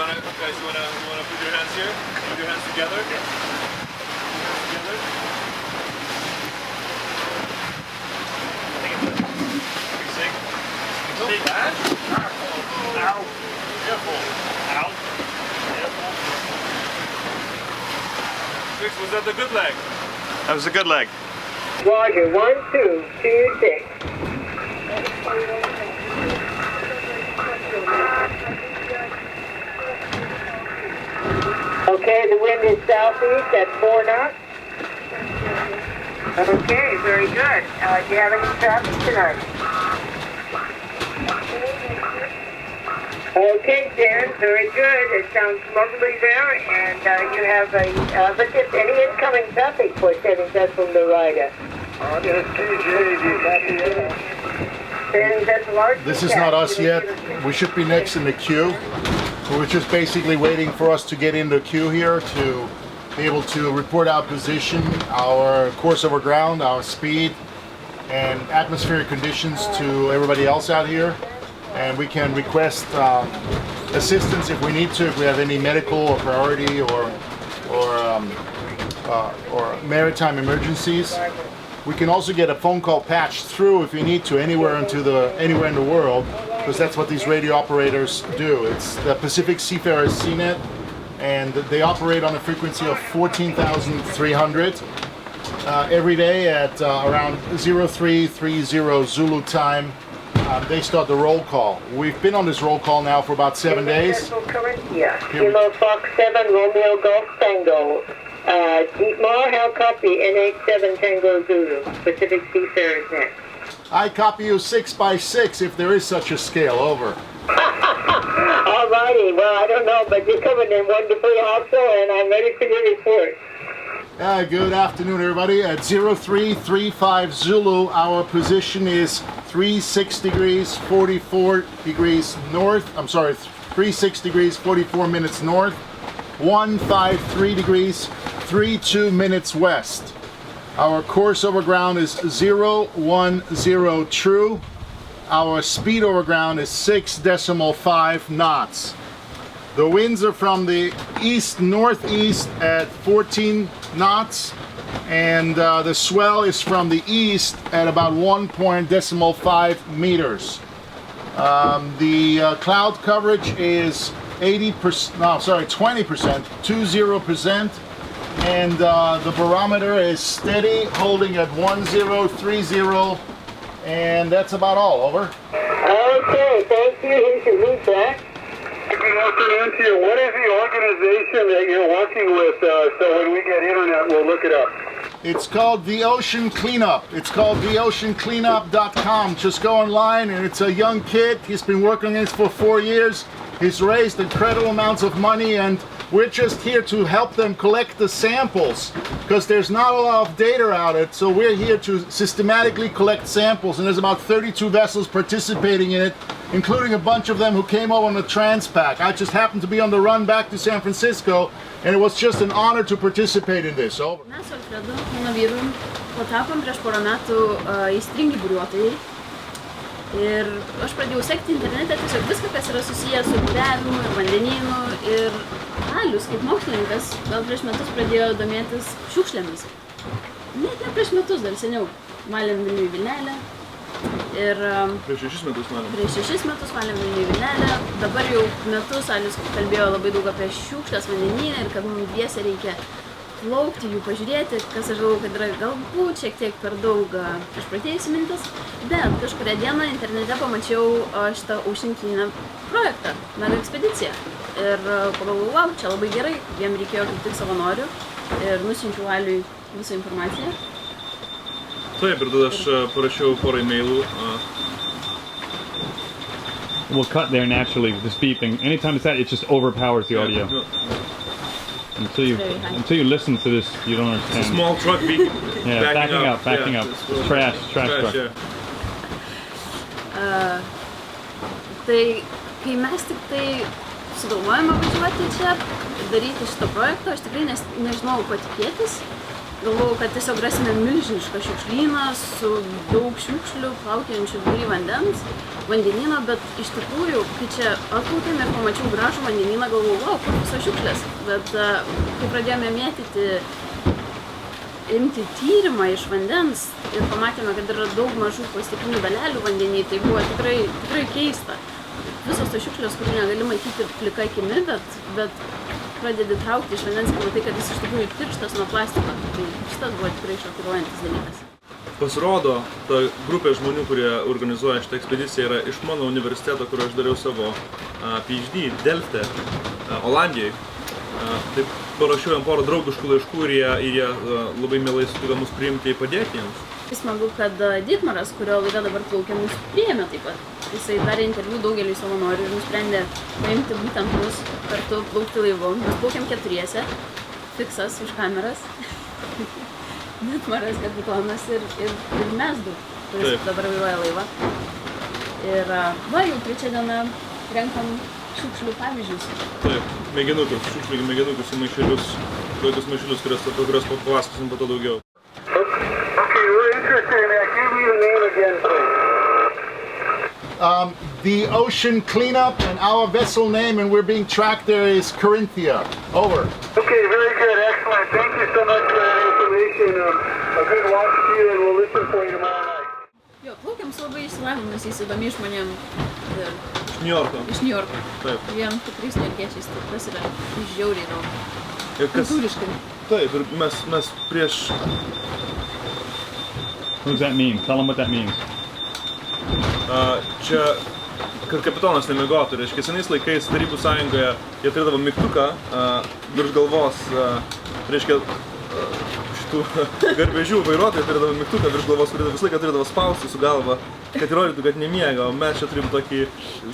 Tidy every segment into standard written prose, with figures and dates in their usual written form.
wanna put your hands here? Put your hands together. Take that. Ow. Careful. Ow. Careful. Fix, was that the good leg? That was a good leg. Roger, 1226. Okay, the wind is southeast at 4 knots. Okay, very good. Do you have any traffic tonight? Okay, Darren, very good. It sounds lovely there, and you have but just any incoming traffic for 7 Decimal Narita. This is not us yet. We should be next in the queue. We're just basically waiting for us to get in the queue here to be able to report our position, our course over ground, our speed, and atmospheric conditions to everybody else out here. And we can request assistance if we need to, if we have any medical or priority or maritime emergencies. We can also get a phone call patched through if you need to anywhere in the world, because that's what these radio operators do. It's the Pacific Seafarers CNET, and they operate on a frequency of 14,300 every day at around 0330 Zulu time. They start the roll call. We've been on this roll call now for about 7 days. Kilo Fox 7, Romeo Golf Tango. Dietmar, how copy? NH7 Tango Zulu, Pacific Seafarers Net. I copy you 6 by 6 if there is such a scale, over. Alrighty, well, I don't know, but you're coming in wonderfully also, and I'm ready for your report. Good afternoon, everybody. At 0335 Zulu, our position is 36 degrees 44 degrees north. 36 degrees 44 minutes north, 153 degrees 32 minutes west. Our course over ground is 010 true. Our speed over ground is 6.5 knots. The winds are from the east-northeast at 14 knots, and the swell is from the east at about 1.5 meters. The cloud coverage is 20%, 20%, and the barometer is steady, holding at 1030, and that's about all. Over. Okay, thank you. Here's your feedback. Good afternoon to you. What is the organization that you're working with, so when we get internet, we'll look it up? It's called The Ocean Cleanup. It's called theoceancleanup.com. Just go online, and it's a young kid. He's been working on this for 4 years. He's raised incredible amounts of money, and we're just here to help them collect the samples, because there's not a lot of data out it. So we're here to systematically collect samples, and there's about 32 vessels participating in it, including a bunch of them who came over on the Transpac. I just happened to be on the run back to San Francisco, and it was just an honor to participate in this. Over. Mes su Alfredu, mano vyru, patapom prieš porą metų aistringi buriuotojai. Ir aš pradėjau sekti internete tiesiog viską, kas yra susijęs su buriavimu ir vandenynu. Ir Alius, kaip mokslininkas, gal prieš metus pradėjo domėtis šiukšlėmis. Net ne prieš metus, dar seniau. Malėm Vilniui Vilnelę. Ir prieš 6 metus malėm. Prieš 6 metus malėm Vilniui Vilnelę. Dabar jau metus Alius kalbėjo labai daug apie šiukšlės vandenyne ir kad mums dviese reikia plaukti, jų pažiūrėti, kas aš galvoju, kad yra galbūt šiek tiek per daug išpratėjusi mintis, bet kažkurią dieną internete pamačiau šitą Ocean Cleanup projektą, mega ekspediciją. Ir pagalvojau, wow, čia labai gerai, jiem reikėjo kaip tik savanorių ir nusiunčiau Aliui visą informaciją. Taip, ir tada aš parašiau porą e-mailų. We'll cut there naturally with this beeping. Anytime it's that, it just overpowers the audio. Yeah. Until you listen to this, you don't understand. It's a small truck beeping. Yeah, backing up. Yeah, trash truck. Yeah. Tai kai mes tik tai sugalvojame važiuoti čia, daryti šitą projektą, aš tikrai nežinau ko tikėtis. galvojau, kad tiesiog rasime milžinišką šiukšlyną su daug šiukšlių, plaukiančių vidury vandenyno, bet iš tikrųjų, kai čia atplaukėme ir pamačiau gražų vandenyną, galvojau, wow, kur visos šiukšlės. Bet kai pradėjome imti tyrimą iš vandens ir pamatėme, kad yra daug mažų plastikinių dalelių vandenyje, tai buvo tikrai keista. Visos tos šiukšlės, kurių negali matyti plika akimi, bet pradedi traukti iš vandens ir matai, kad jis iš tikrųjų tirštas nuo plastiko. Tai šitas buvo tikrai šokiruojantis dalykas. Pasirodo, ta grupė žmonių, kurie organizuoja šitą ekspediciją, yra iš mano universiteto, kur aš dariau savo PhD Delfte, Olandijoje. Taip parašiau jam porą draugiškų laiškų ir jie labai mielai sutiko mus priimti ir padėti jiems. Smagu, kad Dietmaras, kurio laida dabar plaukia, mus priėmė taip pat. Jisai darė interviu daugeliui savanorių ir nusprendė paimti būtent mus kartu plaukti laivu. Mes plaukėm 4, Fiksas už kameras, Dietmaras kapitonas ir mes du, kuris dabar vairuoja laivą. Ir jau 3 diena renkam šiukšlių pavyzdžius. Taip, mėginukus, šiukšlių mėginukus į maišelius, tokius maišelius, apie kuriuos papasakosim po to daugiau. Okay, we're interested in that. Give me the name again, please. The ocean cleanup and our vessel name, and we're being tracked there, is Corinthia. Over. Okay, very good, excellent. Thank you so much for that information. A good watch to you, and we'll listen for you tomorrow night. Jo, plaukiam su labai išsilavinusiais įdomiais žmonėm Iš Niujorko. iš Niujorko. Taip. Vien tikrais niujorkiečiais, tai tas yra žiauriai daug. Ir Kultūriškai. Taip, ir mes prieš... What does that mean? Tell them what that means. Čia, kad kapitonas nemiegotų, reiškia, senais laikais Tarybų sąjungoje jie turėdavo mygtuką virš galvos, reiškia, šitų garvežių vairuotojai turėdavo mygtuką virš galvos, kurį visą laiką turėdavo spausti su galva, kad įrodytų, kad nemiega, o mes čia turim tokį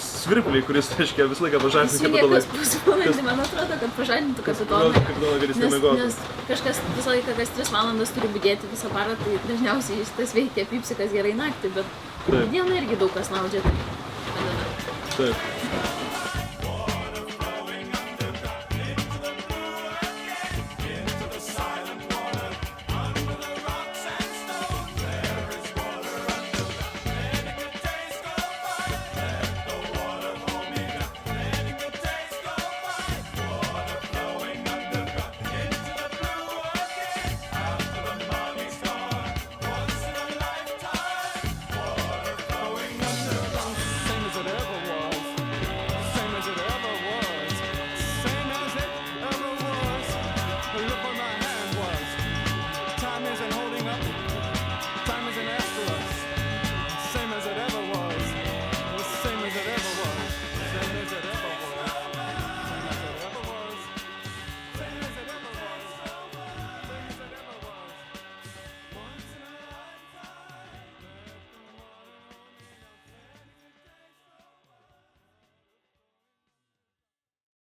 svirplį, kuris, reiškia, visą laiką pažadinti kapitoną. Įsiliekęs pusvalandį, man atrodo, kad pažadintų kapitoną. Kapitoną, kad jis nemiegotų. Nes kažkas visą laiką, kas 3 valandas turi budėti visą parą, tai dažniausiai jis tas veikia pypsikas gerai naktį, bet dieną irgi daug kas snaudžia, tai padeda. Taip.